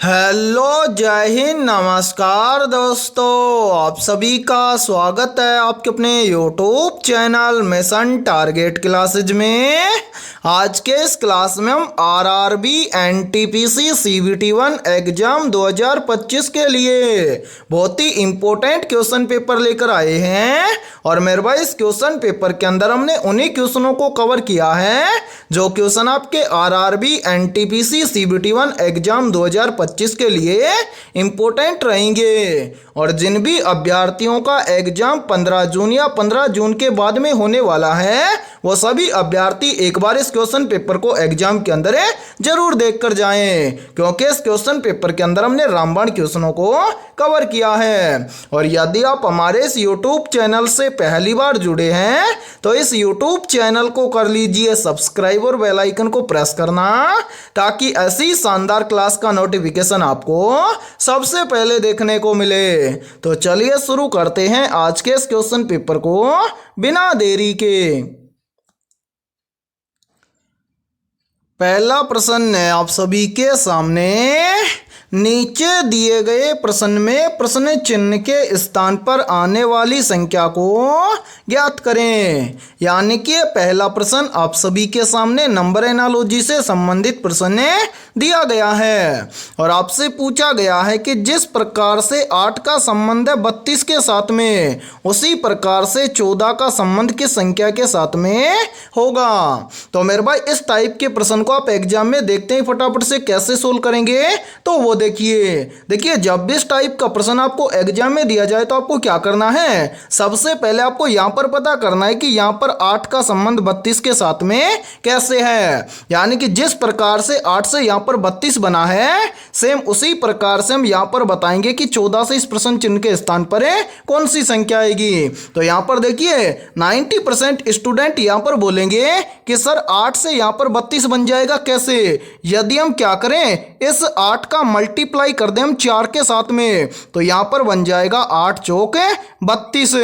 Hello, जय हिंद, नमस्कार दोस्तों। आप सभी का स्वागत है आपके अपने YouTube channel mission target classes में। आज के इस क्लास में हम आरआरबी एनटीपीसी सीबीटी 1 एग्जाम 2025 के लिए बहुत ही इम्पोर्टेंट क्वेश्चन पेपर लेकर आए हैं। और मेरे भाई इस क्वेश्चन पेपर के अंदर हमने उन्हीं क्वेश्चनों को कवर किया है जो क्वेश्चन आपके आरआरबी एनटीपीसी सीबीटी 1 एग्जाम 2025 के लिए इम्पोर्टेंट रहेंगे। और जिन भी अभ्यर्थियों का एग्जाम 15 जून या 15 जून के बाद में होने वाला है वो सभी अभ्यर्थी एक बार इस क्वेश्चन पेपर को एग्जाम के अंदर जरूर देख कर जाएं, क्योंकि इस क्वेश्चन पेपर के अंदर हमने रामबाण क्वेश्चनों को कवर किया है। और यदि आप हमारे इस यूट्यूब चैनल से पहली बार जुड़े हैं तो इस यूट्यूब चैनल को कर लीजिए सब्सक्राइब और बेल आइकन को प्रेस करना, ताकि ऐसी शानदार क्लास का नोटिफिकेशन आपको सबसे पहले देखने को मिले। तो चलिए शुरू करते हैं आज के इस क्वेश्चन पेपर को बिना देरी के। पहला प्रश्न है आप सभी के सामने। नीचे दिए गए प्रश्न में प्रश्न चिन्ह के स्थान पर आने वाली संख्या को ज्ञात करें। यानी कि पहला प्रश्न आप सभी के सामने नंबर एनालॉजी से संबंधित प्रश्न दिया गया है और आपसे पूछा गया है कि जिस प्रकार से 8 का संबंध है 32 के साथ में, उसी प्रकार से 14 का संबंध किस संख्या के साथ में होगा। तो मेरे भाई इस टाइप के प्रश्न को आप एग्जाम में देखते हैं फटाफट से कैसे सोल्व करेंगे। तो वो देखिए जब भी इस टाइप का प्रश्न आपको एग्जाम में दिया जाए तो आपको क्या करना है, सबसे पहले आपको यहां पर पता करना है कि यहां पर 8 का संबंध 32 के साथ में कैसे है। यानी कि जिस प्रकार से 8 से यहां पर 32 बना है, सेम उसी प्रकार से हम यहां पर बताएंगे कि 14 से इस प्रश्न चिन्ह के स्थान पर कौन सी संख्या आएगी। तो यहां पर देखिए 90% स्टूडेंट यहां पर बोलेंगे कि सर 8 से यहां पर 32 बन जाएगा कैसे। यदि हम क्या करें, इस 8 का मल्टीप्लाई कर दें हम 4 के साथ में, तो यहां पर बन जाएगा 8 चौक 32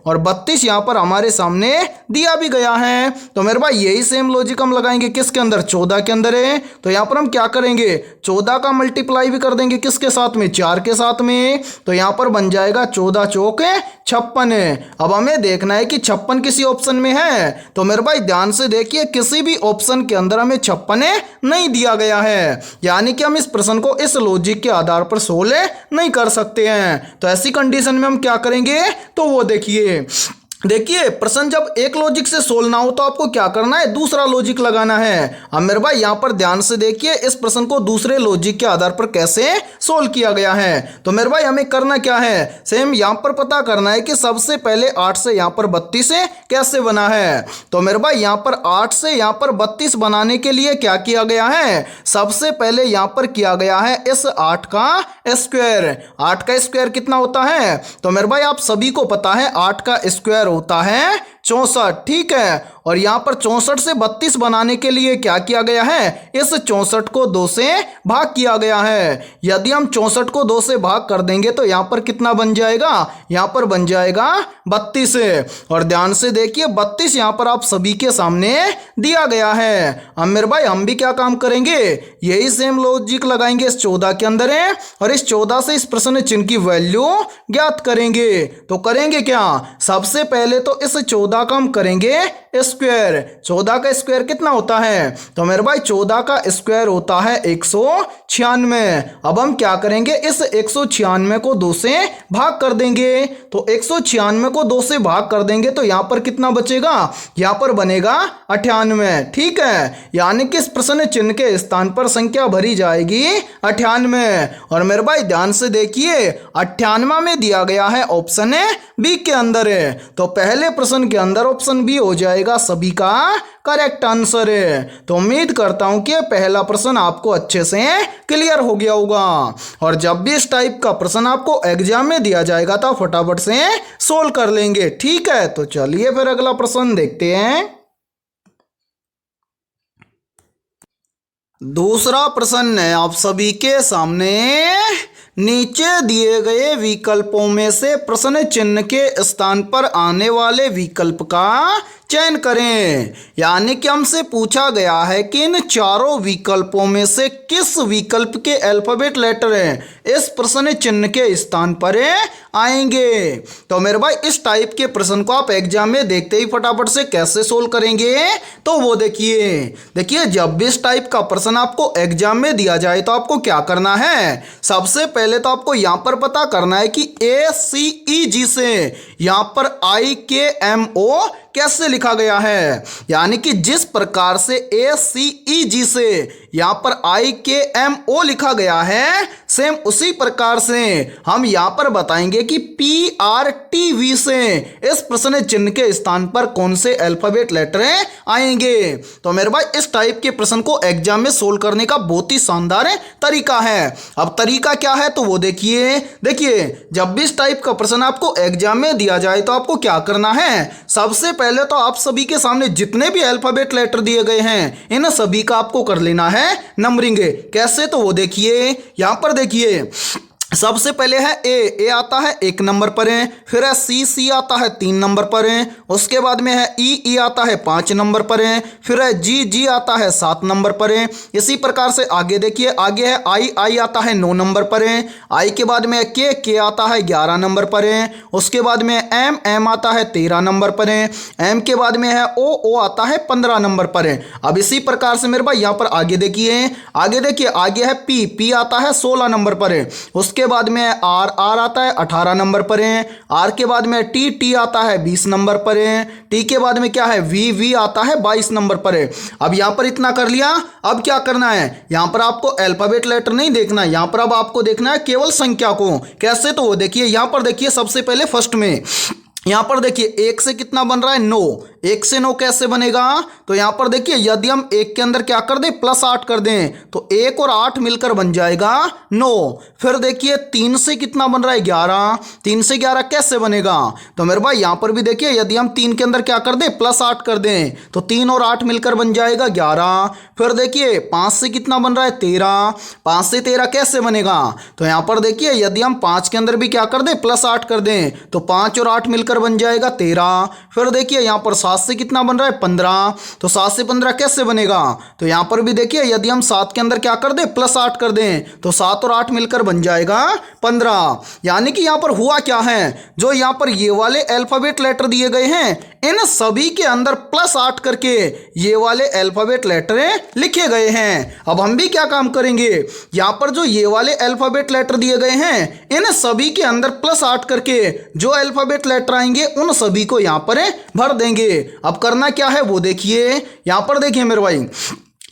और 32 यहां पर हमारे सामने दिया भी गया है। तो मेरे भाई यही सेम लॉजिक हम लगाएंगे किसके अंदर, 14 के अंदर है। तो यहां पर हम क्या करेंगे, 14 का मल्टीप्लाई भी कर देंगे किसके साथ में, 4 के साथ में। तो यहां पर बन जाएगा 14 चौक 56। अब हमें देखना है कि 56 किसी ऑप्शन में है। तो मेरे भाई ध्यान से देखिए किसी भी ऑप्शन के अंदर हमें 56 नहीं दिया गया है, यानी कि हम इस प्रश्न को इस लॉजिक के आधार पर सोल्व नहीं कर सकते हैं। तो ऐसी कंडीशन में हम क्या करेंगे, तो वो देखिए प्रश्न जब एक लॉजिक से सोल्व ना हो तो आपको क्या करना है, दूसरा लॉजिक लगाना है। अब मेरे भाई यहां पर ध्यान से देखिए इस प्रश्न को दूसरे लॉजिक के आधार पर कैसे सोल्व किया गया है। तो मेरे भाई हमें करना क्या है, सेम यहां पर पता करना है कि सबसे पहले 8 से यहां पर 32 कैसे बना है। तो मेरे भाई यहां पर 8 से यहां पर 32 बनाने के लिए क्या किया गया है, सबसे पहले यहां पर किया गया है इस 8 का स्क्वायर। 8 का स्क्वायर कितना होता है, तो मेरे भाई आप सभी को पता है 8 का स्क्वायर होता है 64, ठीक है। और यहां पर 64 से 32 बनाने के लिए क्या किया गया है, इस 64 को 2 से भाग किया गया है। यदि हम 64 को 2 से भाग कर देंगे तो यहां पर कितना बन जाएगा, यहां पर बन जाएगा 32। और ध्यान से देखिए 32 यहां पर आप सभी के सामने दिया गया है। अब मेरे भाई हम भी क्या काम करेंगे, यही सेम लॉजिक लगाएंगे इस 14 के अंदर है और इस 14 से इस प्रश्न चिन्ह की वैल्यू ज्ञात करेंगे। तो करेंगे क्या, सबसे पहले तो इस 14 का हम करेंगे स्क्वायर। 14 का स्क्वायर कितना होता है, तो मेरे भाई 14 का स्क्वायर होता है 196। अब हम क्या करेंगे, इस 196 को 2 से भाग कर देंगे। तो 196 को 2 से भाग कर देंगे तो यहां पर कितना बचेगा, यहां पर बनेगा 98, ठीक है। यानी कि इस प्रश्न चिन्ह के स्थान पर संख्या भरी जाएगी 98। और मेरे भाई ध्यान से देखिए 98 में दिया गया है ऑप्शन बी के अंदर है। तो पहले प्रश्न के अंदर ऑप्शन बी हो जाएगा सभी का करेक्ट आंसर है। तो उम्मीद करता हूं कि पहला प्रश्न आपको अच्छे से क्लियर हो गया होगा। और जब भी इस टाइप का प्रश्न आपको एग्जाम में दिया जाएगा तो फटाफट से सोल्व कर लेंगे, ठीक है। तो चलिए फिर अगला प्रश्न देखते हैं। दूसरा प्रश्न है आप सभी के सामने। नीचे दिए गए विकल्पों में से प्रश्न चिन्ह के स्थान पर आने वाले विकल्प का चयन करें। यानी कि हमसे पूछा गया है कि इन चारों विकल्पों में से किस विकल्प के अल्फाबेट लेटर इस प्रश्न चिन्ह के स्थान पर आएंगे। तो मेरे भाई इस टाइप के प्रश्न को आप एग्जाम में देखते ही फटाफट से कैसे सोल्व करेंगे, तो वो देखिए जब भी इस टाइप का प्रश्न आपको एग्जाम में दिया जाए तो आपको क्या करना है। सबसे पहले तो आपको यहां पर पता करना है कि ACEG से यहां पर IKMO कैसे लिखा गया है। यानी कि जिस प्रकार से ACEG से यहां पर IKMO लिखा गया है, सेम उसी प्रकार से हम यहां पर बताएंगे कि PRTV से इस प्रश्न चिन्ह के स्थान पर कौन से अल्फाबेट लेटर आएंगे। तो मेरे भाई इस टाइप के प्रश्न को एग्जाम में सोल्व करने का बहुत ही शानदार तरीका है। अब तरीका क्या है तो वो देखिए जब भी इस टाइप का प्रश्न आपको एग्जाम में दिया जाए तो आपको क्या करना है। सबसे पहले तो आप सभी के सामने जितने भी अल्फाबेट लेटर दिए गए हैं इन सभी का आपको कर लेना है नंबरिंग। कैसे तो वो देखिए यहां पर देखिए सबसे पहले है ए आता है 1 नंबर पर है, फिर है सी आता है 3 नंबर पर है, उसके बाद में है ई आता है 5 नंबर पर है, फिर है जी आता है 7 नंबर पर है। इसी प्रकार से आगे देखिए आगे है आई आता है 9 नंबर पर है, आई के बाद में के आता है 11 नंबर पर है, उसके बाद में एम आता है 13 नंबर पर है, एम के बाद में है ओ आता है 15 नंबर पर है। अब इसी प्रकार से मेरे भाई यहाँ पर आगे देखिए आगे है पी आता है 16 नंबर पर है, उसके बाद में आर आता है 18 नंबर पर है, आर के बाद में टी आता है 20 नंबर पर है, टी के बाद में क्या है वी आता है 22 नंबर पर है। अब यहां पर इतना कर लिया, अब क्या करना है, यहां पर आपको अल्फाबेट लेटर नहीं देखना है, यहां पर अब आपको देखना है केवल संख्या को। कैसे तो वो देखिए यहां पर देखिए सबसे पहले फर्स्ट में यहां पर देखिए 1 से कितना बन रहा है 9, 1 से 9 कैसे बनेगा। तो यहां पर देखिए यदि हम 1 के अंदर क्या कर दें +8 कर दें तो 1 और 8 मिलकर बन जाएगा 9। फिर देखिए 3 से कितना बन रहा है 11, 3 से 11 कैसे बनेगा। तो मेरे भाई यहां पर भी देखिए यदि हम 3 के अंदर क्या कर दें +8 कर दें तो 3 और 8 मिलकर बन जाएगा 11। फिर देखिए 5 से कितना बन रहा है 13, 5 से 13 कैसे बनेगा। तो यहां पर देखिए यदि हम 5 के अंदर भी क्या कर दें +8 कर दें तो 5 और 8 मिलकर बन जाएगा 13। फिर देखिए यहां पर 7 से कितना बन रहा है 15, तो 7 से 15 कैसे बनेगा। तो यहां पर भी देखिए यदि हम 7 के अंदर क्या कर दें +8 कर दें तो 7 और 8 मिलकर बन जाएगा 15। यानी कि यहां पर हुआ क्या है, जो यहां पर ये वाले अल्फाबेट लेटर दिए गए हैं इन सभी के अंदर +8 करके ये वाले अल्फाबेट लेटर लिखे गए हैं। अब हम भी क्या काम करेंगे, यहां पर जो ये वाले अल्फाबेट लेटर दिए गए हैं इन सभी के अंदर +8 करके जो अल्फाबेट लेटर आएंगे उन सभी को यहां पर भर देंगे। अब करना क्या है वो देखिए, यहां पर देखिए मेरे भाई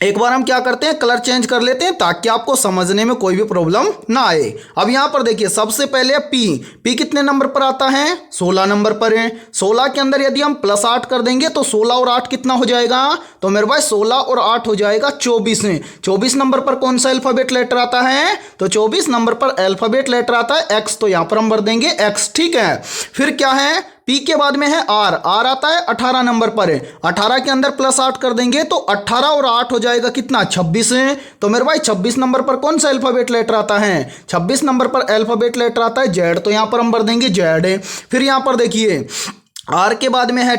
एक बार हम क्या करते हैं कलर चेंज कर लेते हैं ताकि आपको समझने में कोई भी प्रॉब्लम ना आए। अब यहां पर देखिए सबसे पहले पी कितने नंबर पर आता है 16 नंबर पर है। 16 के अंदर यदि हम +8 कर देंगे तो 16 और 8 कितना हो जाएगा। तो मेरे भाई 16 और 8 हो जाएगा 24 में। 24 नंबर पर कौन सा अल्फाबेट लेटर आता है, तो 24 नंबर पर अल्फाबेट लेटर आता है एक्स, तो यहां पर हम भर देंगे एक्स। ठीक है, फिर क्या है पी के बाद में है आर आता है 18 नंबर पर है। 18 के अंदर +8 कर देंगे तो 18 और 8 हो जाएगा कितना 26 है। तो मेरे भाई 26 नंबर पर कौन सा अल्फाबेट लेटर आता है, 26 नंबर पर अल्फाबेट लेटर आता है जेड, तो यहां पर हम भर देंगे जेड। फिर यहां पर देखिए आर के बाद में है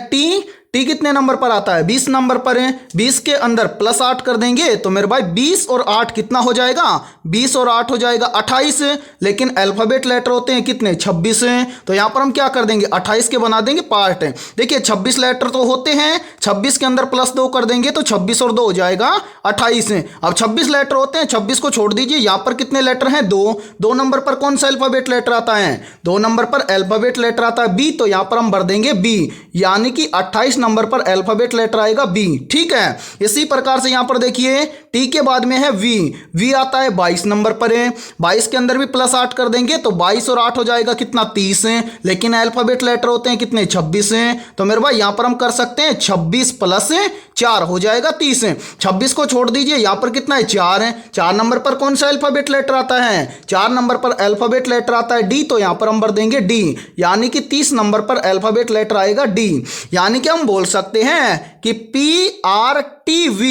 टी कितने नंबर पर आता है 20 नंबर पर है। 20 के अंदर +8 कर देंगे तो मेरे भाई 20 और 8 कितना हो जाएगा, 20 और 8 हो जाएगा 28। लेकिन अल्फाबेट लेटर होते हैं कितने 26 हैं, तो यहां पर हम क्या कर देंगे 28 के बना देंगे पार्ट। देखिए 26 लेटर तो होते हैं, 26 के अंदर +2 कर देंगे तो 26 और 2 हो जाएगा 28। अब 26 लेटर होते हैं, 26 को छोड़ दीजिए, यहां पर कितने लेटर हैं 2 नंबर पर कौन सा अल्फाबेट लेटर आता है 2 नंबर पर अल्फाबेट लेटर आता है बी, तो यहां पर हम भर देंगे बी, यानी कि 28 नंबर पर अल्फाबेट लेटर आएगा बी। ठीक है, इसी प्रकार से यहां पर देखिए टी के बाद में है वी आता है 22 नंबर पर है। 22 के अंदर भी +8 कर देंगे तो 22 और 8 हो जाएगा कितना 30 है। लेकिन अल्फाबेट लेटर होते हैं कितने 26 हैं, तो मेरे भाई यहां पर हम कर सकते हैं 26 + 4 हो जाएगा 30 है। 26 को छोड़ दीजिए, यहां पर कितना है 4 है। 4 नंबर पर कौन सा अल्फाबेट लेटर आता है 4 नंबर पर अल्फाबेट लेटर आता है डी, तो यहां पर हम भर देंगे डी, यानी कि 30 नंबर पर अल्फाबेट लेटर आएगा डी। यानी कि हम बोल सकते हैं कि PRTV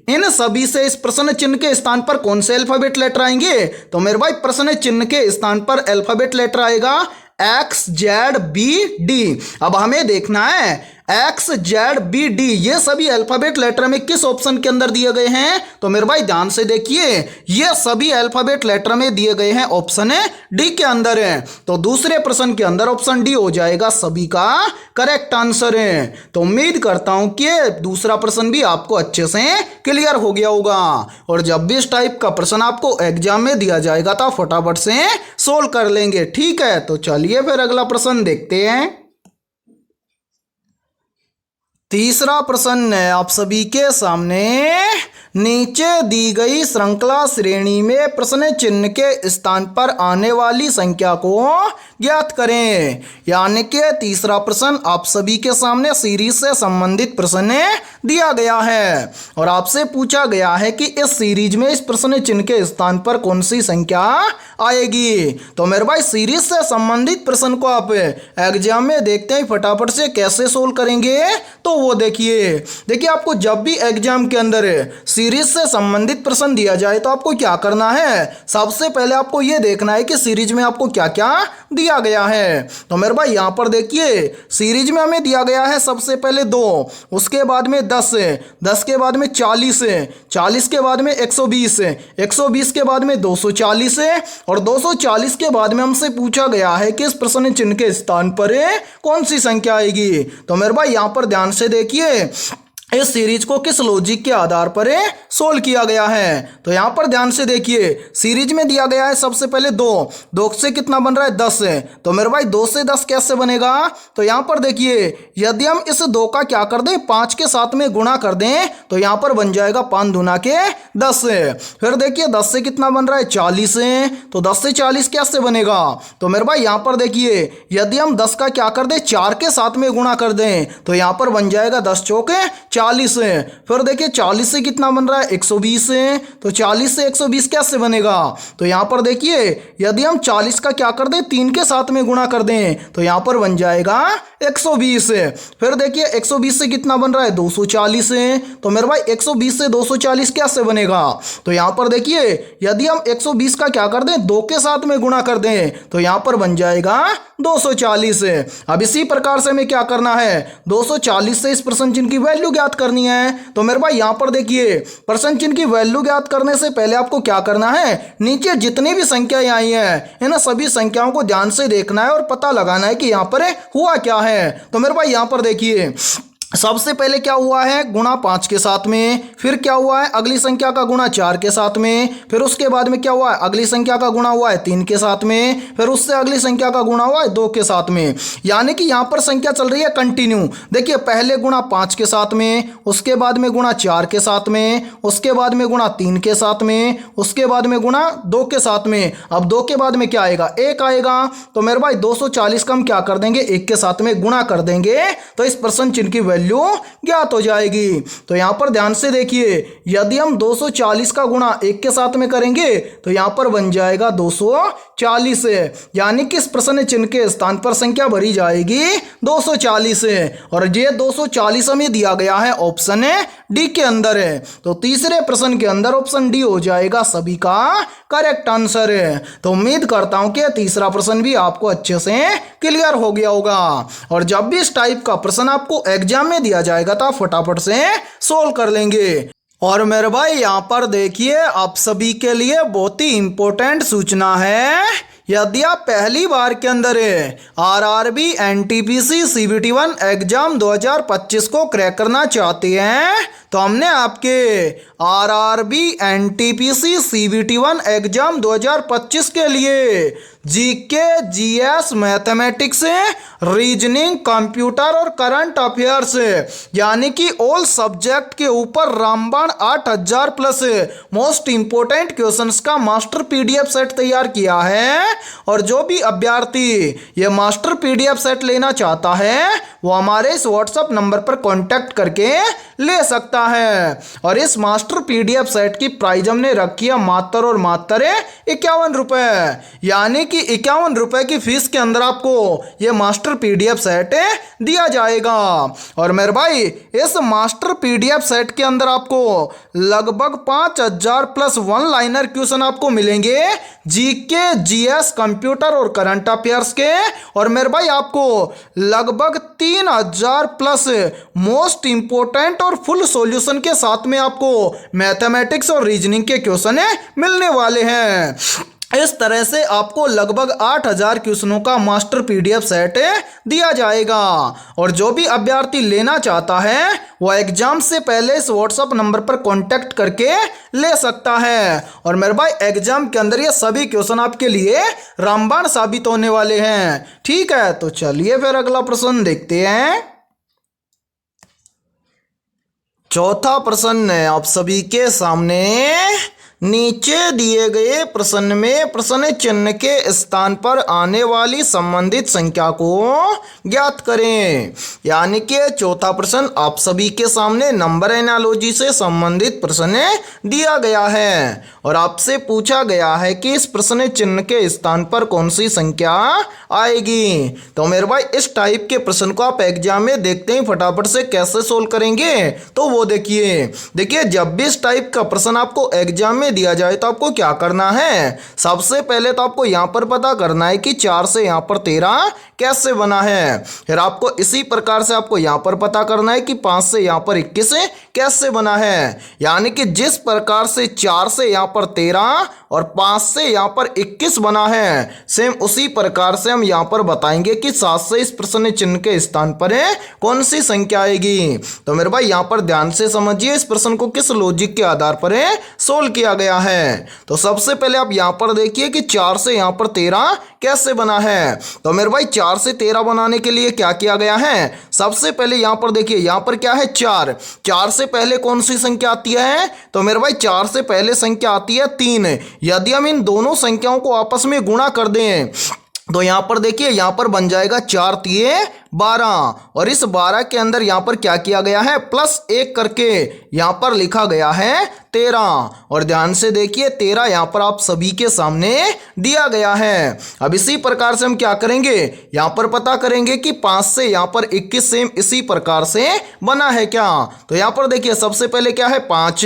इन सभी से इस प्रश्न चिन्ह के स्थान पर कौन से अल्फाबेट लेटर आएंगे, तो मेरे भाई प्रश्न चिन्ह के स्थान पर अल्फाबेट लेटर आएगा XZBD। अब हमें देखना है XZBD ये सभी अल्फाबेट लेटर में किस ऑप्शन के अंदर दिए गए हैं? तो मेरे भाई ध्यान से देखिए, ये सभी अल्फाबेट लेटर में दिए गए हैं ऑप्शन डी के अंदर है। तो दूसरे प्रश्न के अंदर ऑप्शन डी हो जाएगा सभी का करेक्ट आंसर है। तो उम्मीद करता हूं कि दूसरा प्रश्न भी आपको अच्छे से क्लियर हो गया होगा। और जब भी इस टाइप का प्रश्न आपको एग्जाम में दिया जाएगा तो फटाफट से सोल्व कर लेंगे, ठीक है। तो चलिए फिर अगला प्रश्न देखते हैं। तीसरा प्रश्न है आप सभी के सामने, नीचे दी गई श्रृंखला श्रेणी में प्रश्न चिन्ह के स्थान पर आने वाली संख्या को ज्ञात करें। यानी कि तीसरा प्रश्न आप सभी के सामने सीरीज से संबंधित प्रश्न दिया गया है और आपसे पूछा गया है कि इस सीरीज में इस प्रश्न चिन्ह के स्थान पर कौन सी संख्या आएगी। तो मेरे भाई सीरीज से संबंधित प्रश्न को आप एग्जाम में देखते हैं फटाफट से कैसे सोल्व करेंगे, तो वो देखिए आपको जब भी एग्जाम के अंदर सीरीज से संबंधित प्रश्न दिया जाए तो आपको क्या करना है, सबसे पहले आपको ये देखना है कि सीरीज में आपको क्या क्या दिया गया है। तो मेरे भाई यहाँ पर देखिए सीरीज में हमें दिया गया है सबसे पहले 2, उसके बाद में 10, 10 के बाद में 40, 40 के बाद में 120, 120 के बाद में 240 और 240 के बाद में हमसे पूछा गया है कि इस प्रश्न चिन्ह के स्थान पर कौन सी संख्या आएगी। तो मेरे भाई यहाँ पर ध्यान से देखिए इस सीरीज को किस लॉजिक के आधार पर सोल्व किया गया है। तो यहां पर ध्यान से देखिए सीरीज में दिया गया है सबसे पहले 2 से कितना बन रहा है 10 है। तो मेरे भाई 2 से 10 कैसे बनेगा, तो यहां पर देखिए यदि हम इस 2 का क्या कर दें 5 के साथ में गुणा कर दें तो यहां पर बन जाएगा 5 दूना के 10। फिर देखिए 10 से कितना बन रहा है 40 है, तो 10 से 40 कैसे बनेगा। तो मेरे भाई यहां पर देखिए यदि हम 10 का क्या कर दें 4 के साथ में गुणा कर दें तो यहां पर बन जाएगा 10 चौके 40 है। फिर देखिए 40 से कितना बन रहा है 120 है, तो 40 से 120 कैसे बनेगा। तो यहां पर देखिए यदि हम 40 का क्या कर दें 3 के साथ में गुणा कर दें तो यहां पर बन जाएगा 120 है। फिर देखिए 120 से कितना बन रहा है 240 है, तो मेरे भाई 120 से 240 कैसे बनेगा। तो यहां पर देखिए यदि हम 120 का क्या कर दें 2 के साथ में गुणा कर दें तो यहां पर बन जाएगा 240 है। अब इसी प्रकार से हमें क्या करना है 240 से इस प्रश्न चिन्ह की वैल्यू ज्ञात करनी है। तो मेरे भाई यहां पर देखिए प्रश्न चिन्ह की वैल्यू ज्ञात करने से पहले आपको क्या करना है, नीचे जितनी भी संख्याएं आई हैं इन सभी संख्याओं को ध्यान से देखना है और पता लगाना है कि यहां पर हुआ क्या है। तो मेरे भाई यहां पर देखिए सबसे पहले क्या हुआ है गुणा 5 के साथ में, फिर क्या हुआ है अगली संख्या का गुणा 4 के साथ में, फिर उसके बाद में क्या हुआ है अगली संख्या का गुणा हुआ है 3 के साथ में, फिर उससे अगली संख्या का गुणा हुआ है 2 के साथ में। यानी कि यहाँ पर संख्या चल रही है कंटिन्यू। देखिए पहले गुणा 5 के साथ में, उसके बाद में गुणा 4 के साथ में, उसके बाद में गुणा 3 के साथ में, उसके बाद में गुणा 2 के साथ में। अब 2 के बाद में क्या आएगा 1 आएगा। तो मेरे भाई 240 का हम क्या कर देंगे 1 के साथ में गुणा कर देंगे तो इस प्रश्न चिन्ह की वैल्यू ज्ञात हो जाएगी। तो यहां पर ध्यान से देखिए यदि हम 240 का गुणा 1 के साथ में करेंगे तो यहां पर बन जाएगा 240 है। यानी कि इस प्रश्न चिन्ह के स्थान पर संख्या भरी जाएगी 240 है और ये 240 हमें दिया गया है ऑप्शन डी के अंदर है। तो तीसरे प्रश्न के अंदर ऑप्शन डी हो जाएगा सभी का करेक्ट आंसर है। तो उम्मीद करता हूं कि तीसरा प्रश्न भी आपको अच्छे से क्लियर हो गया होगा और जब भी इस टाइप का प्रश्न आपको एग्जाम में दिया जाएगा तो आप फटाफट से सोल्व कर लेंगे। और मेरे भाई यहाँ पर देखिए आप सभी के लिए बहुत ही इंपॉर्टेंट सूचना है। यदि आप पहली बार के अंदर आरआरबी एनटीपीसी सीबीटी1 एग्जाम 2025 को क्रैक करना चाहते हैं तो हमने आपके आरआरबी एनटीपीसी सीबीटी1 एग्जाम 2025 के लिए GK GS mathematics reasoning computer और करंट अफेयर्स यानी कि ऑल सब्जेक्ट के ऊपर रामबाण 8000 प्लस मोस्ट इंपोर्टेंट क्वेश्चंस का मास्टर पीडीएफ सेट तैयार किया है। और जो भी अभ्यर्थी ये मास्टर पीडीएफ सेट लेना चाहता है वो हमारे इस व्हाट्सएप नंबर पर कांटेक्ट करके ले सकता है। और इस मास्टर पीडीएफ सेट की प्राइस हमने रखी है मात्र और मात्र 51 रुपए, यानी कि 51 रुपए की फीस के अंदर आपको ये मास्टर पीडीएफ सेट दिया जाएगा। और मेरे भाई इस मास्टर पीडीएफ सेट के अंदर आपको लगभग 5000 प्लस वन लाइनर क्वेश्चन आपको मिलेंगे जीके जीएस कंप्यूटर और करंट अफेयर्स के। और मेरे भाई आपको लगभग 3000 प्लस मोस्ट इंपोर्टेंट और फुल सॉल्यूशन के साथ में आपको मैथमेटिक्स और रीजनिंग के क्वेश्चन मिलने वाले हैं। इस तरह से आपको लगभग 8000 क्वेश्चनों का मास्टर पीडीएफ सेट दिया जाएगा और जो भी अभ्यर्थी लेना चाहता है वो एग्जाम से पहले इस व्हाट्सएप नंबर पर कांटेक्ट करके ले सकता है। और मेरे भाई एग्जाम के अंदर ये सभी क्वेश्चन आपके लिए रामबाण साबित होने वाले हैं। ठीक है, तो चलिए फिर अगला प्रश्न देखते हैं। चौथा प्रश्न है आप सभी के सामने। नीचे दिए गए प्रश्न में प्रश्न चिन्ह के स्थान पर आने वाली संबंधित संख्या को ज्ञात करें। यानी कि चौथा प्रश्न आप सभी के सामने नंबर एनालॉजी से संबंधित प्रश्न दिया गया है और आपसे पूछा गया है कि इस प्रश्न चिन्ह के स्थान पर कौन सी संख्या आएगी। तो मेरे भाई इस टाइप के प्रश्न को आप एग्जाम में देखते ही फटाफट से कैसे सोल्व करेंगे तो वो देखिए जब भी इस टाइप का प्रश्न आपको एग्जाम में दिया जाए तो आपको क्या करना है। सबसे पहले तो आपको यहां पर पता करना है कि 4 से यहां पर 13 कैसे बना है। फिर आपको इसी प्रकार से आपको यहां पर पता करना है कि 5 से यहां पर 21 कैसे बना है। यानी कि जिस प्रकार से 4 से यहां पर 13 और 5 से यहां पर 21 बना है, सेम उसी प्रकार से हम यहां पर बताएंगे कि 7 से इस प्रश्न चिन्ह के स्थान पर कौन सी संख्या आएगी। तो मेरे भाई यहां पर ध्यान से समझिए इस प्रश्न को किस लॉजिक के आधार पर सोल्व किया गया है। तो सबसे पहले आप यहां पर देखिए कि 4 से यहां पर 13 कैसे बना है। तो मेरे भाई 4 से 13 बनाने के लिए क्या किया गया है। सबसे पहले यहां पर देखिए यहां पर क्या है 4 से पहले कौन सी संख्या आती है। तो मेरे भाई 4 से पहले संख्या आती है 3। यदि हम इन दोनों संख्याओं को आपस में गुणा कर दें तो यहां पर देखिए यहां पर बन जाएगा 4 तिये 12 और इस 12 के अंदर यहां पर क्या किया गया है +1 करके यहां पर लिखा गया है 13। और ध्यान से देखिए 13 यहां पर आप सभी के सामने दिया गया है। अब इसी प्रकार से हम क्या करेंगे यहां पर पता करेंगे कि 5 से यहां पर 21 सेम इसी प्रकार से बना है क्या। तो यहां पर देखिए सबसे पहले क्या है 5।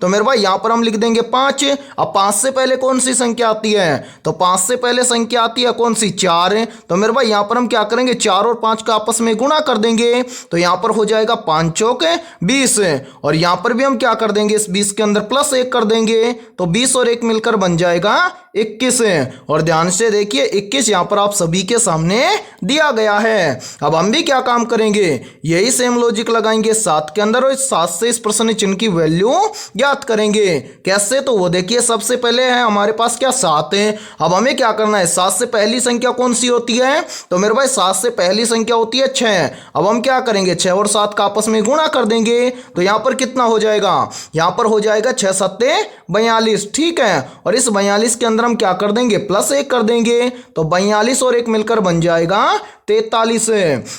तो मेरे भाई यहां पर हम लिख देंगे 5। अब 5 से पहले कौन सी संख्या आती है। तो 5 से पहले संख्या आती है कौन सी 4। तो मेरे भाई यहां पर हम क्या करेंगे 4 और 5 का आपस में गुणा कर देंगे। तो यहां पर हो जाएगा 5 चौक 20 और यहां पर भी हम क्या कर देंगे इस 20 के अंदर +1 कर देंगे। तो 20 और 1 मिलकर बन जाएगा 21। और ध्यान से देखिए 21 यहां पर आप सभी के सामने दिया गया है। अब हम भी क्या काम करेंगे यही सेम लॉजिक लगाएंगे 7 के अंदर और 7 से इस प्रश्न चिन्ह की वैल्यू ज्ञात करेंगे। कैसे तो वो देखिए सबसे पहले है हमारे पास क्या 7 है। अब हमें क्या करना है 7 से पहली संख्या कौन सी होती है। तो मेरे भाई 7 से पहली संख्या होती है 6। अब हम क्या करेंगे 6 और 7 का आपस में गुणा कर देंगे। तो यहां पर कितना हो जाएगा यहां पर हो जाएगा 6 7 42। ठीक है, और इस 42 के अंदर हम क्या कर देंगे +1 कर देंगे। तो 42 और 1 मिलकर बन जाएगा 43।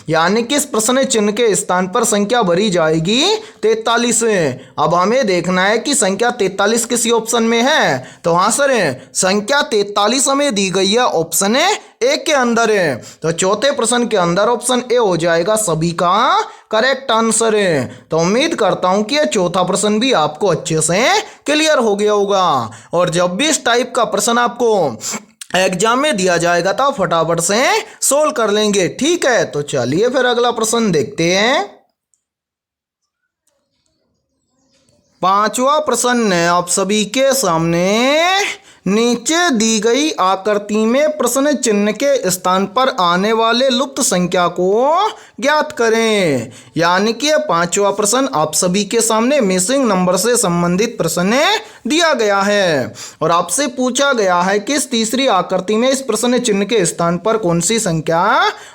यानी कि इस प्रश्न चिन्ह के स्थान पर संख्या भरी जाएगी 43। अब हमें देखना है कि संख्या 43 किसी ऑप्शन में है। तो हाँ सर संख्या 43 हमें दी गई है ऑप्शन ए के अंदर है। तो चौथे प्रश्न के अंदर ऑप्शन ए हो जाएगा सभी का करेक्ट आंसर है। तो उम्मीद करता हूं कि यह चौथा प्रश्न भी आपको अच्छे से क्लियर हो गया होगा। और जब भी इस टाइप का प्रश्न आपको एग्जाम में दिया जाएगा तो फटाफट से सोल्व कर लेंगे। ठीक है, तो चलिए फिर अगला प्रश्न देखते हैं। 5वां प्रश्न है आप सभी के सामने। नीचे दी गई आकृति में प्रश्न चिन्ह के स्थान पर आने वाले लुप्त संख्या को ज्ञात करें। यानी कि 5वां प्रश्न आप सभी के सामने मिसिंग नंबर से संबंधित प्रश्न दिया गया है और आपसे पूछा गया है कि इस तीसरी आकृति में इस प्रश्न चिन्ह के स्थान पर कौन सी संख्या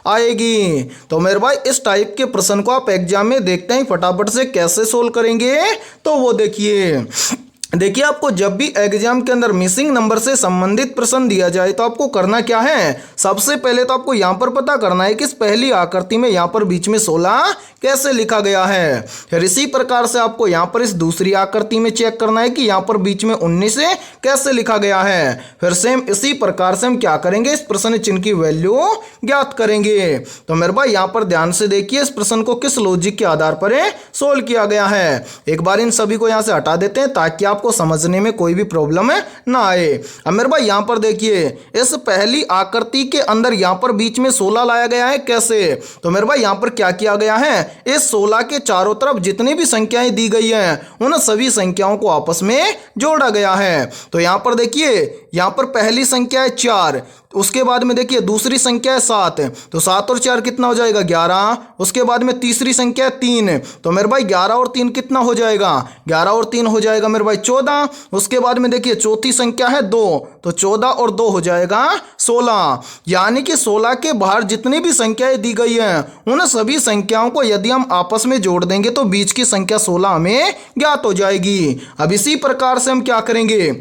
आएगी। तो मेरे भाई इस टाइप के प्रश्न को आप एग्जाम में देखते हैं फटाफट से कैसे सोल्व करेंगे। तो वो देखिए आपको जब भी एग्जाम के अंदर मिसिंग नंबर से संबंधित प्रश्न दिया जाए तो आपको करना क्या है। सबसे पहले तो आपको यहां पर पता करना है कि इस पहली आकृति में यहां पर बीच में 16 कैसे लिखा गया है। फिर इसी प्रकार से आपको यहां पर इस दूसरी आकृति में चेक करना है कि यहां पर बीच में 19 कैसे लिखा गया है। फिर सेम इसी प्रकार से हम क्या करेंगे इस प्रश्न चिन्ह की वैल्यू ज्ञात करेंगे। तो मेरे भाई यहां पर ध्यान से देखिए इस प्रश्न को किस लॉजिक के आधार पर सोल्व किया गया है। एक बार इन सभी को यहां से हटा देते हैं ताकि आप आपको समझने में कोई भी प्रॉब्लम ना आए। अब मेरे भाई यहाँ पर देखिए, इस पहली आकृति के अंदर यहाँ पर बीच में 16 लाया गया है। कैसे? तो मेरे भाई यहाँ पर क्या किया गया है, इस 16 के चारों तरफ जितनी भी संख्याएं दी गई हैं उन सभी संख्याओं को आपस में जोड़ा गया है। तो यहाँ पर देखिए, यहाँ पर पहली संख्या है 4, उसके बाद में देखिए दूसरी संख्या है 7, तो 7 और 4 कितना हो जाएगा 11। उसके बाद में तीसरी संख्या है 3, तो मेरे भाई 11 और 3 कितना हो जाएगा, 11 और 3 हो जाएगा मेरे भाई 14। उसके बाद में देखिए चौथी संख्या है 2, तो 14 और 2 हो जाएगा 16। यानी कि 16 के बाहर जितनी भी संख्याएं दी गई हैं उन सभी संख्याओं को यदि हम आपस में जोड़ देंगे तो बीच की संख्या 16 हमें ज्ञात हो जाएगी। अब इसी प्रकार से हम क्या करेंगे,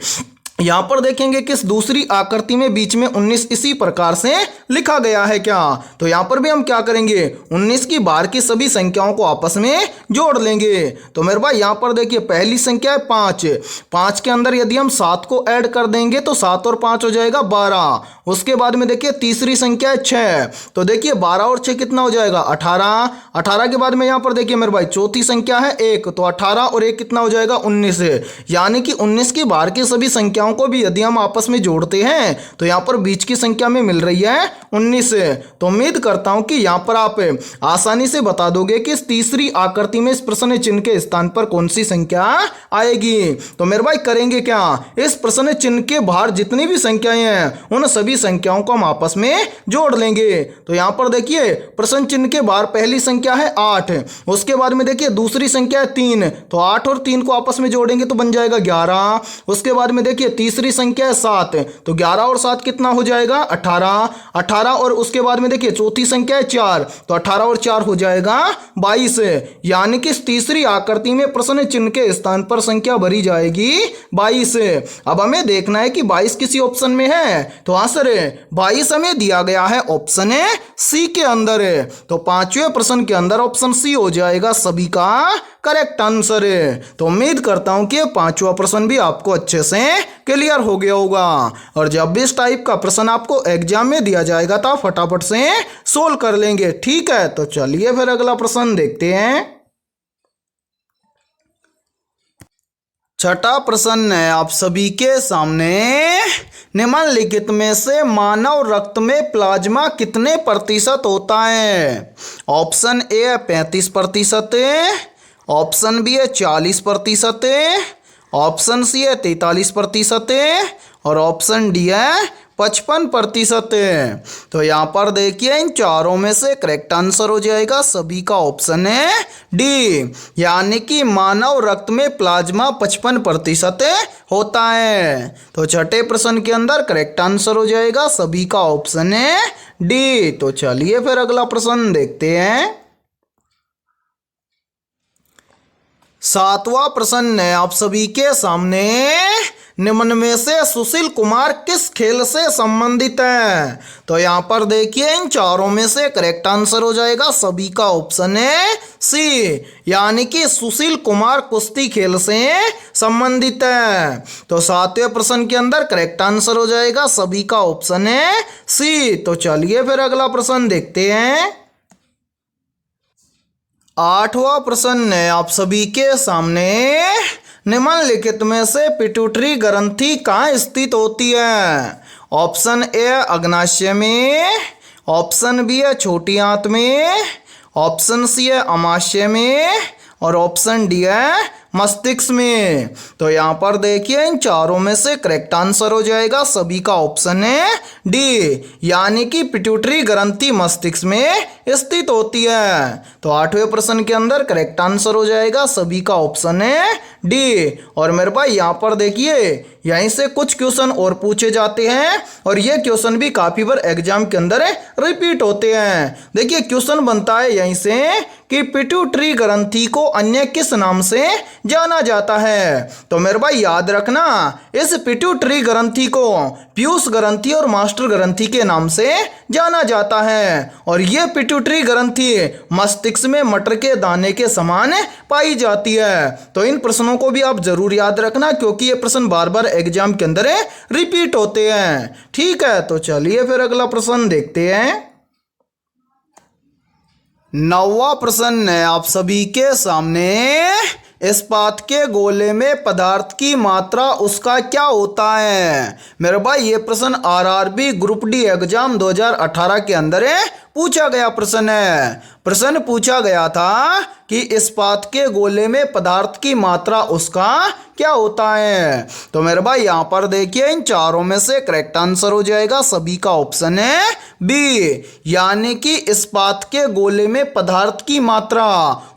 यहाँ पर देखेंगे कि इस दूसरी आकृति में बीच में 19 इसी प्रकार से लिखा गया है क्या। तो यहाँ पर भी हम क्या करेंगे, 19 की बाहर की सभी संख्याओं को आपस में जोड़ लेंगे। तो मेरे भाई यहाँ पर देखिए पहली संख्या है 5, 5 के अंदर यदि हम 7 को ऐड कर देंगे तो 7 और 5 हो जाएगा 12। उसके बाद में देखिए तीसरी संख्या है 6, तो देखिए 12 और 6 कितना हो जाएगा 18। 18 के बाद में यहाँ पर देखिए मेरे भाई चौथी संख्या है 1, तो 18 और 1 कितना हो जाएगा 19। यानी कि 19 की बाहर की सभी संख्याओं को भी यदि हम आपस में जोड़ते हैं तो यहाँ पर बीच की संख्या में मिल रही है 19। तो उम्मीद करता हूं कि यहाँ पर आप आसानी से बता दोगे कि इस तीसरी आकृति में इस प्रश्न चिन्ह के स्थान पर कौन सी संख्या आएगी। तो मेरे भाई करेंगे क्या, इस प्रश्न चिन्ह के बाहर जितनी भी संख्याएं हैं उन सभी संख्याओं को हम आपस में जोड़ लेंगे। तो यहाँ पर देखिए प्रश्न चिन्ह के बाहर पहली संख्या है 8, उसके बाद में देखिए दूसरी संख्या है 3, तो 8 और 3 को आपस में जोड़ेंगे तो बन जाएगा 11। उसके बाद में देखिए तीसरी संख्या है 7, तो 11 और 7 कितना हो जाएगा 18। 18 और उसके बाद में देखिए चौथी संख्या है 4, तो 18 और 4 हो जाएगा 22। यानी कि इस तीसरी आकृति में प्रश्न चिन्ह के स्थान पर संख्या भरी जाएगी 22। अब हमें देखना है कि 22 किसी ऑप्शन में है, तो हाँ सर 22 हमें दिया गया है ऑप्शन है सी के अंदर। तो पांचवें प्रश्न के अंदर ऑप्शन सी हो जाएगा सभी का करेक्ट आंसर। तो उम्मीद करता हूं कि पांचवा प्रश्न भी आपको अच्छे से क्लियर हो गया होगा। और जब भी इस टाइप का प्रश्न आपको एग्जाम में दिया जाएगा तो आप फटाफट से सोल्व कर लेंगे। ठीक है, तो चलिए फिर अगला प्रश्न देखते हैं। छठा प्रश्न है आप सभी के सामने, निम्नलिखित में से मानव रक्त में प्लाज्मा कितने प्रतिशत होता है। ऑप्शन ए है 35%, ऑप्शन बी है 40%, ऑप्शन सी है 43% और ऑप्शन डी है 55%। तो यहाँ पर देखिए इन चारों में से करेक्ट आंसर हो जाएगा सभी का ऑप्शन है डी, यानी कि मानव रक्त में प्लाज्मा 55% होता है। तो छठे प्रश्न के अंदर करेक्ट आंसर हो जाएगा सभी का ऑप्शन है डी। तो चलिए फिर अगला प्रश्न देखते हैं। सातवां प्रश्न है आप सभी के सामने, निम्न में से सुशील कुमार किस खेल से संबंधित है। तो यहाँ पर देखिए इन चारों में से करेक्ट आंसर हो जाएगा सभी का ऑप्शन है सी, यानी कि सुशील कुमार कुश्ती खेल से संबंधित है। तो सातवें प्रश्न के अंदर करेक्ट आंसर हो जाएगा सभी का ऑप्शन है सी। तो चलिए फिर अगला प्रश्न देखते हैं। आठवां प्रश्न है आप सभी के सामने, निम्नलिखित में से पिट्यूटरी ग्रंथि कहाँ स्थित होती है। ऑप्शन ए अग्नाशय में, ऑप्शन बी है छोटी आंत में, ऑप्शन सी है अमाशय में और ऑप्शन डी है मस्तिष्क में। तो यहाँ पर देखिए इन चारों में से करेक्ट आंसर हो जाएगा सभी का ऑप्शन है डी, यानी कि पिट्यूटरी ग्रंथि मस्तिष्क में स्थित होती है। तो आठवें प्रश्न के अंदर करेक्ट आंसर हो जाएगा सभी का ऑप्शन है डी। और मेरे भाई यहाँ पर देखिए यहीं से कुछ क्वेश्चन और पूछे जाते हैं और ये क्वेश्चन भी काफी बार एग्जाम के अंदर रिपीट होते हैं। देखिए क्वेश्चन बनता है यहीं से कि पिट्यूटरी ग्रंथि को अन्य किस नाम से जाना जाता है। तो मेरे भाई याद रखना, इस पिट्यूटरी ग्रंथि को पीयूष ग्रंथि और मास्टर ग्रंथि के नाम से जाना जाता है। और ये पिट्यूटरी ग्रंथि मस्तिष्क में मटर के दाने के समान पाई जाती है। तो इन प्रश्नों को भी आप जरूर याद रखना क्योंकि ये प्रश्न बार बार एग्जाम के अंदर रिपीट होते हैं। ठीक है, तो चलिए फिर अगला प्रश्न देखते हैं। नौवां प्रश्न है आप सभी के सामने, इस्पात के गोले में पदार्थ की मात्रा उसका क्या होता है। मेरे भाई ये प्रश्न आरआरबी ग्रुप डी एग्जाम 2018 के अंदर पूछा गया प्रश्न है। प्रश्न पूछा गया था कि इस्पात के गोले में पदार्थ की मात्रा उसका क्या होता है। तो मेरे भाई यहाँ पर देखिए इन चारों में से करेक्ट आंसर हो जाएगा सभी का ऑप्शन है बी, यानी कि इस्पात के गोले में पदार्थ की मात्रा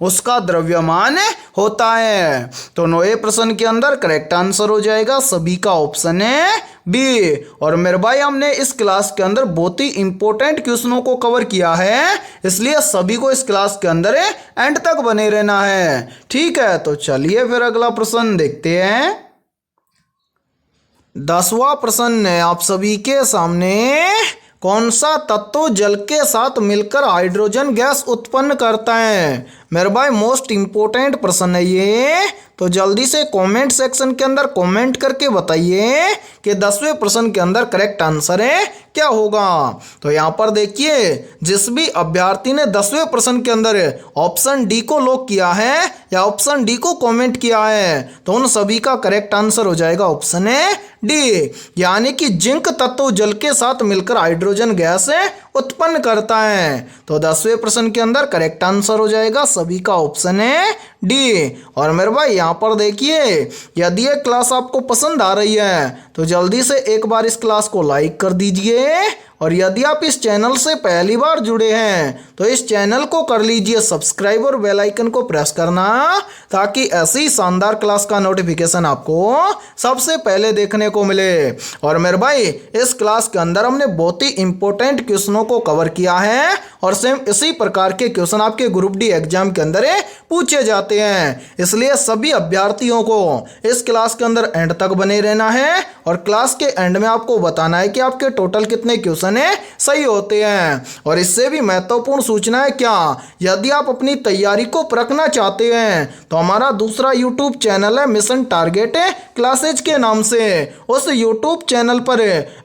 उसका द्रव्यमान होता है। तो 9वें प्रश्न के अंदर करेक्ट आंसर हो जाएगा सभी का ऑप्शन है बी। और मेरे भाई हमने इस क्लास के अंदर बहुत ही इंपॉर्टेंट क्वेश्चनों को कवर किया है, इसलिए सभी को इस क्लास के अंदर एंड तक बने रहना है। ठीक है, तो चलिए फिर अगला प्रश्न देखते हैं। 10वां प्रश्न है आप सभी के सामने। कौन सा तत्व जल के साथ मिलकर हाइड्रोजन गैस उत्पन्न करता है। मेरे भाई मोस्ट इंपोर्टेंट प्रश्न है ये, तो जल्दी से कमेंट सेक्शन के अंदर कमेंट करके बताइए कि 10वें प्रश्न के अंदर करेक्ट आंसर है क्या होगा। तो यहाँ पर देखिए जिस भी अभ्यर्थी ने 10वें प्रश्न के अंदर ऑप्शन डी को लॉक किया है या ऑप्शन डी को कमेंट किया है, तो उन सभी का करेक्ट आंसर हो जाएगा ऑप्शन है डी, यानी कि जिंक तत्व जल के साथ मिलकर हाइड्रोजन गैस उत्पन्न करता है। तो 10वें प्रश्न के अंदर करेक्ट आंसर हो जाएगा सभी का ऑप्शन है डी। और मेरे भाई यहाँ पर देखिए यदि ये क्लास आपको पसंद आ रही है तो जल्दी से एक बार इस क्लास को लाइक कर दीजिए, और यदि आप इस चैनल से पहली बार जुड़े हैं तो इस चैनल को कर लीजिए सब्सक्राइब और बेल आइकन को प्रेस करना, ताकि ऐसी शानदार क्लास का नोटिफिकेशन आपको सबसे पहले देखने को मिले। और मेरे भाई इस क्लास के अंदर हमने बहुत ही इंपॉर्टेंट क्वेश्चनों को कवर किया है, और सेम इसी प्रकार के क्वेश्चन आपके ग्रुप डी एग्जाम के अंदर पूछे जाते हैं, इसलिए सभी अभ्यर्थियों को इस क्लास के अंदर एंड तक बने रहना है, और क्लास के एंड में आपको बताना है कि आपके टोटल कितने क्वेश्चन सही होते हैं। और इससे भी महत्वपूर्ण सूचना है क्या, यदि आप अपनी तैयारी को परखना चाहते हैं तो हमारा दूसरा यूट्यूब चैनल है मिशन टारगेट क्लासेज के नाम से। उस यूट्यूब चैनल पर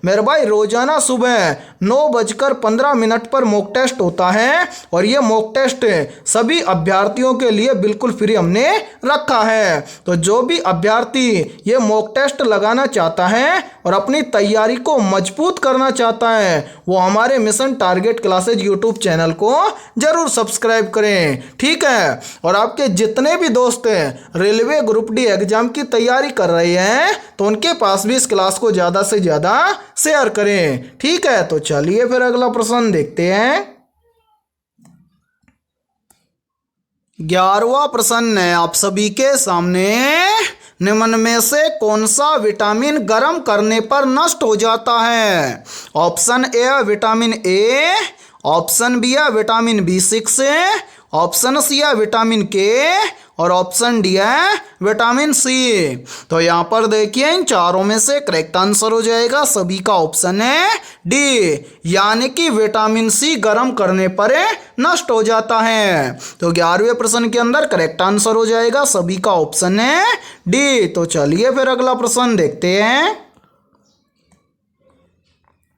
मेरे भाई रोजाना सुबह 9:15 पर मॉक टेस्ट होता है, और ये मॉक टेस्ट सभी अभ्यर्थियों के लिए बिल्कुल फ्री हमने रखा है। तो जो भी अभ्यर्थी ये मॉक टेस्ट लगाना चाहता है और अपनी तैयारी को मजबूत करना चाहता है, वो हमारे mission target classes YouTube channel को जरूर सब्सक्राइब करें। ठीक है, और आपके जितने भी दोस्त रेलवे ग्रुप डी एग्जाम की तैयारी कर रहे हैं तो उनके पास भी इस क्लास को ज़्यादा से ज़्यादा शेयर करें। ठीक है, तो चलिए फिर अगला प्रश्न देखते हैं। 11वां प्रश्न है आप सभी के सामने। निम्न में से कौन सा विटामिन गर्म करने पर नष्ट हो जाता है। Option A vitamin A, option B है विटामिन B6, ऑप्शन सी है विटामिन के, और ऑप्शन डी है विटामिन सी। तो यहाँ पर देखिए इन चारों में से करेक्ट आंसर हो जाएगा सभी का ऑप्शन है डी, यानी कि विटामिन सी गर्म करने पर नष्ट हो जाता है। तो 11वें प्रश्न के अंदर करेक्ट आंसर हो जाएगा सभी का ऑप्शन है डी। तो चलिए फिर अगला प्रश्न देखते हैं।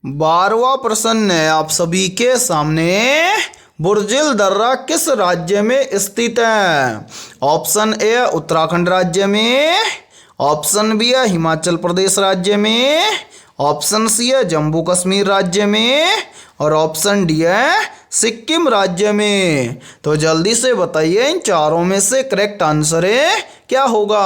12वां प्रश्न है आप सभी के सामने। बुर्जिल दर्रा किस राज्य में स्थित है। ऑप्शन ए उत्तराखंड राज्य में, ऑप्शन बी है हिमाचल प्रदेश राज्य में, ऑप्शन सी है जम्मू कश्मीर राज्य में, और ऑप्शन डी है सिक्किम राज्य में। तो जल्दी से बताइए इन चारों में से करेक्ट आंसर क्या होगा।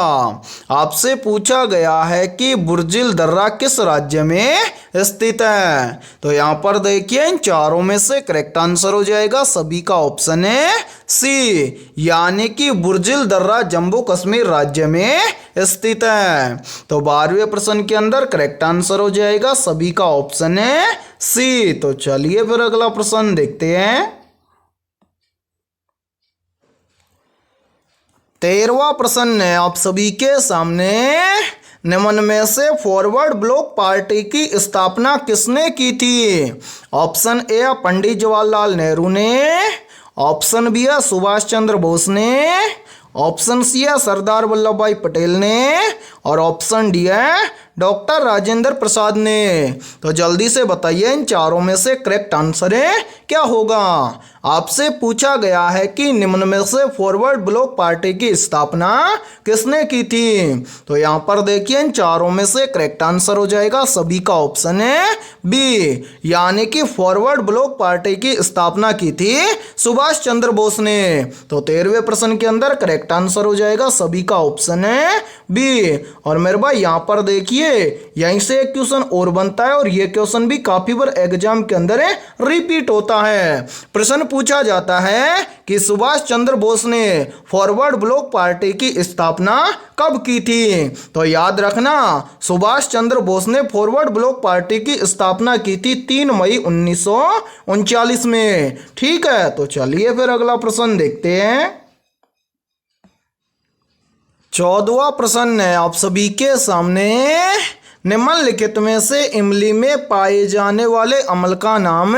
आपसे पूछा गया है कि बुर्जिल दर्रा किस राज्य में स्थित है। तो यहाँ पर देखिए इन चारों में से करेक्ट आंसर हो जाएगा सभी का ऑप्शन है सी, यानी कि बुर्जिल दर्रा जम्मू कश्मीर राज्य में स्थित है। तो 12वें प्रश्न के अंदर करेक्ट आंसर हो जाएगा सभी का ऑप्शन है सी। तो चलिए फिर अगला प्रश्न देखते हैं। 13वां प्रश्न है आप सभी के सामने। निम्न में से फॉरवर्ड ब्लॉक पार्टी की स्थापना किसने की थी। ऑप्शन ए पंडित जवाहरलाल नेहरू ने, ऑप्शन बी है सुभाष चंद्र बोस ने, ऑप्शन सी है सरदार वल्लभ भाई पटेल ने, और ऑप्शन डी है डॉक्टर राजेंद्र प्रसाद ने। तो जल्दी से बताइए इन चारों में से करेक्ट आंसर है क्या होगा। आपसे पूछा गया है कि निम्न में से फॉरवर्ड ब्लॉक पार्टी की स्थापना किसने की थी। तो यहाँ पर देखिए इन चारों में से करेक्ट आंसर हो जाएगा सभी का ऑप्शन है बी, यानी कि फॉरवर्ड ब्लॉक पार्टी की स्थापना की थी सुभाष चंद्र बोस ने। तो 13वें प्रश्न के अंदर करेक्ट आंसर हो जाएगा सभी का ऑप्शन है बी। और मेरे भाई यहाँ पर देखिए यहीं से एक क्वेश्चन और बनता है और ये क्वेश्चन भी काफी बार एग्जाम के अंदर रिपीट होता है। प्रश्न पूछा जाता है कि सुभाष चंद्र बोस ने फॉरवर्ड ब्लॉक पार्टी की स्थापना कब की थी। तो याद रखना सुभाष चंद्र बोस ने फॉरवर्ड ब्लॉक पार्टी की स्थापना की थी 3 मई 1939 में। ठीक है, तो चलिए फिर अगला प्रश्न देखते हैं। 14वां प्रश्न है आप सभी के सामने। निम्नलिखित में से इमली में पाए जाने वाले अम्ल का नाम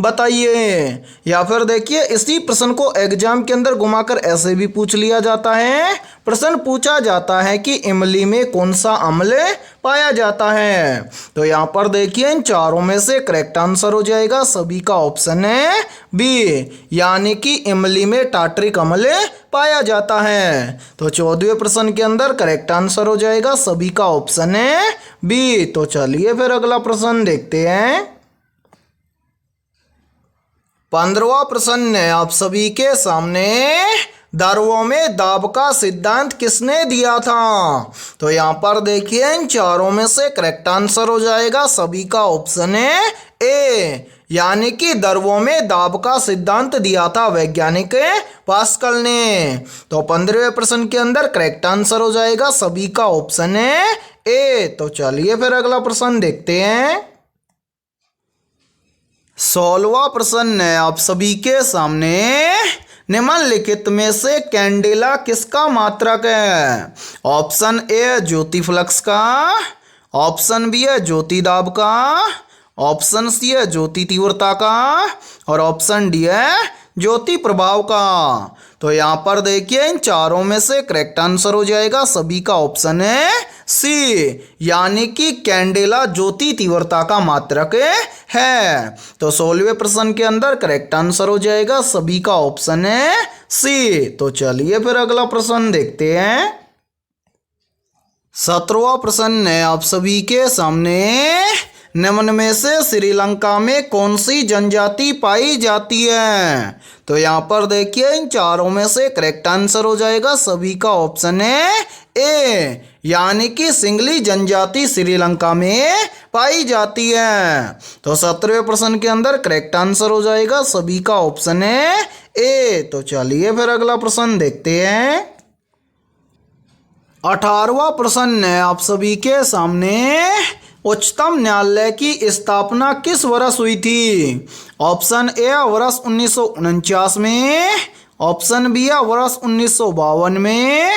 बताइए। या फिर देखिए इसी प्रश्न को एग्जाम के अंदर घुमाकर ऐसे भी पूछ लिया जाता है। प्रश्न पूछा जाता है कि इमली में कौन सा अम्ल पाया जाता है। तो यहाँ पर देखिए इन चारों में से करेक्ट आंसर हो जाएगा सभी का ऑप्शन है बी, यानी कि इमली में टार्ट्रिक अम्ल पाया जाता है। तो 14वें प्रश्न के अंदर करेक्ट आंसर हो जाएगा सभी का ऑप्शन है बी। तो चलिए फिर अगला प्रश्न देखते हैं। 15वां प्रश्न है आप सभी के सामने। दारुओं में दाब का सिद्धांत किसने दिया था। तो यहाँ पर देखिए इन चारों में से करेक्ट आंसर हो जाएगा सभी का ऑप्शन है ए, यानी कि द्रव्यों में दाब का सिद्धांत दिया था वैज्ञानिक पास्कल ने। तो 15वें प्रश्न के अंदर करेक्ट आंसर हो जाएगा सभी का ऑप्शन है ए। तो चलिए फिर अगला प्रश्न देखते हैं। 16वां प्रश्न है आप सभी के सामने। निम्नलिखित में से कैंडेला किसका मात्रक है। ऑप्शन ए है ज्योति फ्लक्स का, ऑप्शन बी है ज्योति दाब का, ऑप्शन सी है ज्योति तीव्रता का और ऑप्शन डी है ज्योति प्रभाव का। तो यहाँ पर देखिए इन चारों में से करेक्ट आंसर हो जाएगा सभी का ऑप्शन है सी, यानी कि कैंडेला ज्योति तीव्रता का मात्रक है। तो 16वें प्रश्न के अंदर करेक्ट आंसर हो जाएगा सभी का ऑप्शन है सी। तो चलिए फिर अगला प्रश्न देखते हैं। 17वां प्रश्न है आप सभी के सामने। निम्न में से श्रीलंका में कौन सी जनजाति पाई जाती है। तो यहाँ पर देखिए इन चारों में से करेक्ट आंसर हो जाएगा सभी का ऑप्शन है ए, यानी कि सिंगली जनजाति श्रीलंका में पाई जाती है। तो 17वें प्रश्न के अंदर करेक्ट आंसर हो जाएगा सभी का ऑप्शन है ए। तो चलिए फिर अगला प्रश्न देखते हैं। 18वां प्रश्न है आप सभी के सामने। उच्चतम न्यायालय की स्थापना किस वर्ष हुई थी। ऑप्शन ए वर्ष 1949 में, ऑप्शन बी है वर्ष 1952 में,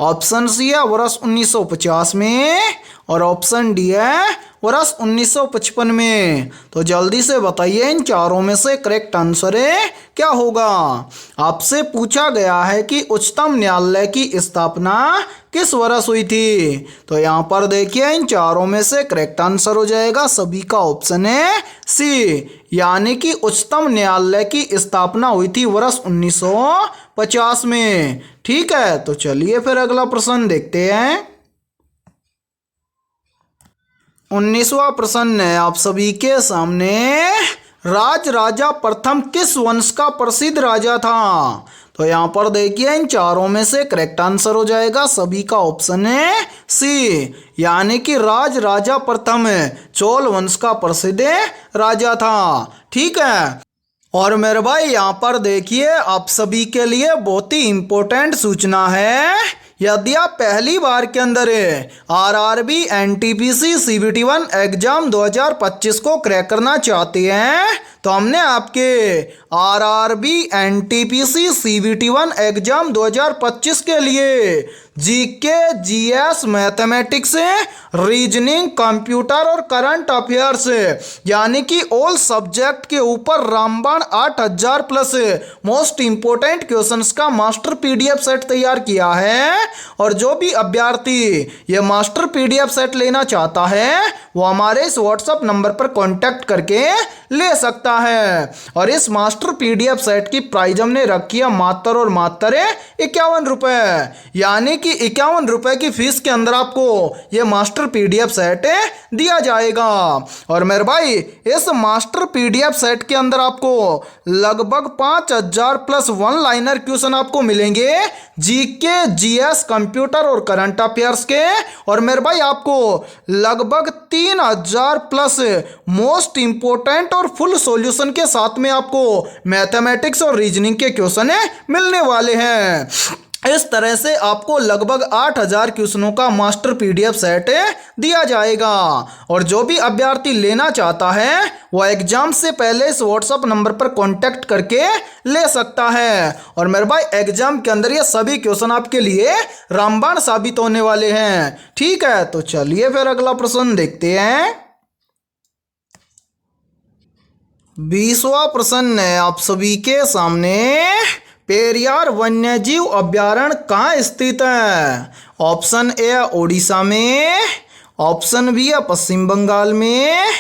ऑप्शन सी है वर्ष 1950 में और ऑप्शन डी है वर्ष 1955 में। तो जल्दी से बताइए इन चारों में से करेक्ट आंसर क्या होगा। आपसे पूछा गया है कि उच्चतम न्यायालय की स्थापना किस वर्ष हुई थी। तो यहाँ पर देखिए इन चारों में से करेक्ट आंसर हो जाएगा सभी का ऑप्शन है सी, यानी कि उच्चतम न्यायालय की स्थापना हुई थी वर्ष 1950 में। ठीक है, तो चलिए फिर अगला प्रश्न देखते हैं। 19वां प्रश्न है आप सभी के सामने। राज राजा प्रथम किस वंश का प्रसिद्ध राजा था। तो यहाँ पर देखिए इन चारों में से करेक्ट आंसर हो जाएगा सभी का ऑप्शन है सी, यानी कि राज राजा प्रथम चोल वंश का प्रसिद्ध राजा था। ठीक है, और मेरे भाई यहाँ पर देखिए आप सभी के लिए बहुत ही इम्पोर्टेंट सूचना है। यदि आप पहली बार के अंदर आरआरबी एनटीपीसी सीबीटी 1 एग्जाम 2025 को क्रैक करना चाहते हैं तो हमने आपके आरआरबी एनटीपीसी CBT1 एग्जाम 2025 के लिए GK, GS, mathematics, reasoning, computer और करंट अफेयर्स यानी कि ऑल सब्जेक्ट के ऊपर रामबाण 8000 प्लस मोस्ट इंपोर्टेंट क्वेश्चंस का मास्टर पीडीएफ सेट तैयार किया है। और जो भी अभ्यर्थी ये मास्टर पीडीएफ सेट लेना चाहता है वो हमारे इस व्हाट्सएप नंबर पर कांटेक्ट करके ले सकता है। और इस मास्टर पीडीएफ सेट की प्राइस हमने रखी है मात्र और मात्र 51 रुपए, यानी कि 51 रुपए की फीस के अंदर आपको ये मास्टर पीडीएफ सेट दिया जाएगा। और मेरे भाई इस मास्टर पीडीएफ सेट के अंदर आपको लगभग 5000 प्लस वन लाइनर क्वेश्चन आपको मिलेंगे जीके, जीएस, कंप्यूटर और करंट अफेयर्स के। और मेरे भाई आपको लगभग 3000 प्लस मोस्ट इंपोर्टेंट और फुल सॉल्यूशन के साथ में आपको मैथमेटिक्स और रीजनिंग के क्वेश्चन मिलने वाले हैं। इस तरह से आपको लगभग 8000 क्वेश्चनों का मास्टर पीडीएफ सेट दिया जाएगा। और जो भी अभ्यर्थी लेना चाहता है वो एग्जाम से पहले इस व्हाट्सएप नंबर पर कांटेक्ट करके ले सकता है। और मेरे भाई एग्जाम के अंदर ये सभी क्वेश्चन आपके लिए रामबाण साबित होने वाले हैं। ठीक है, तो चलिए फिर अगला प्रश्न देखते हैं। 20वां प्रश्न है आप सभी के सामने। पेरियार वन्यजीव अभ्यारण्य कहाँ स्थित है? ऑप्शन ए है ओडिशा में, ऑप्शन बी है पश्चिम बंगाल में,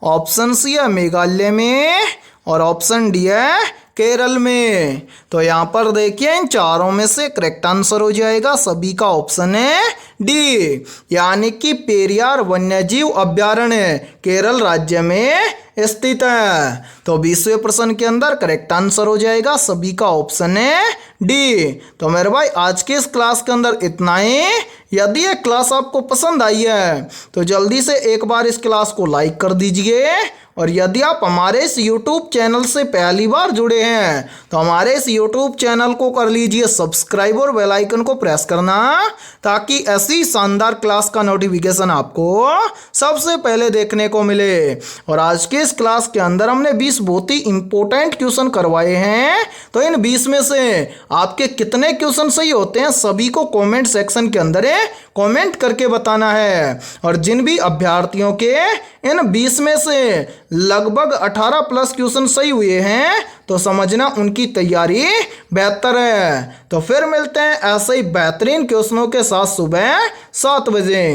ऑप्शन सी है मेघालय में और ऑप्शन डी है केरल में। तो यहाँ पर देखिए इन चारों में से करेक्ट आंसर हो जाएगा सभी का ऑप्शन है डी, यानी कि पेरियार वन्यजीव अभ्यारण्य केरल राज्य में स्थित है। तो 20वें प्रश्न के अंदर करेक्ट आंसर हो जाएगा सभी का ऑप्शन है डी। तो मेरे भाई आज के इस क्लास के अंदर इतना ही। यदि ये क्लास आपको पसंद आई है तो जल्दी से एक बार इस क्लास को लाइक कर दीजिए। और यदि आप हमारे इस YouTube चैनल से पहली बार जुड़े हैं तो हमारे इस YouTube चैनल को कर लीजिए सब्सक्राइब और बेल आइकन को प्रेस करना, ताकि ऐसी शानदार क्लास का नोटिफिकेशन आपको सबसे पहले देखने को मिले। और आज के इस क्लास के अंदर हमने 20 बहुत ही इंपॉर्टेंट क्वेश्चन करवाए हैं। तो इन 20 में से आपके कितने क्वेश्चन सही होते हैं सभी को कमेंट सेक्शन के अंदर कमेंट करके बताना है। और जिन भी अभ्यर्थियों के इन 20 में से लगभग 18 प्लस क्वेश्चन सही हुए हैं तो समझना उनकी तैयारी बेहतर है। तो फिर मिलते हैं ऐसे ही बेहतरीन क्वेश्चनों के साथ सुबह 7 बजे।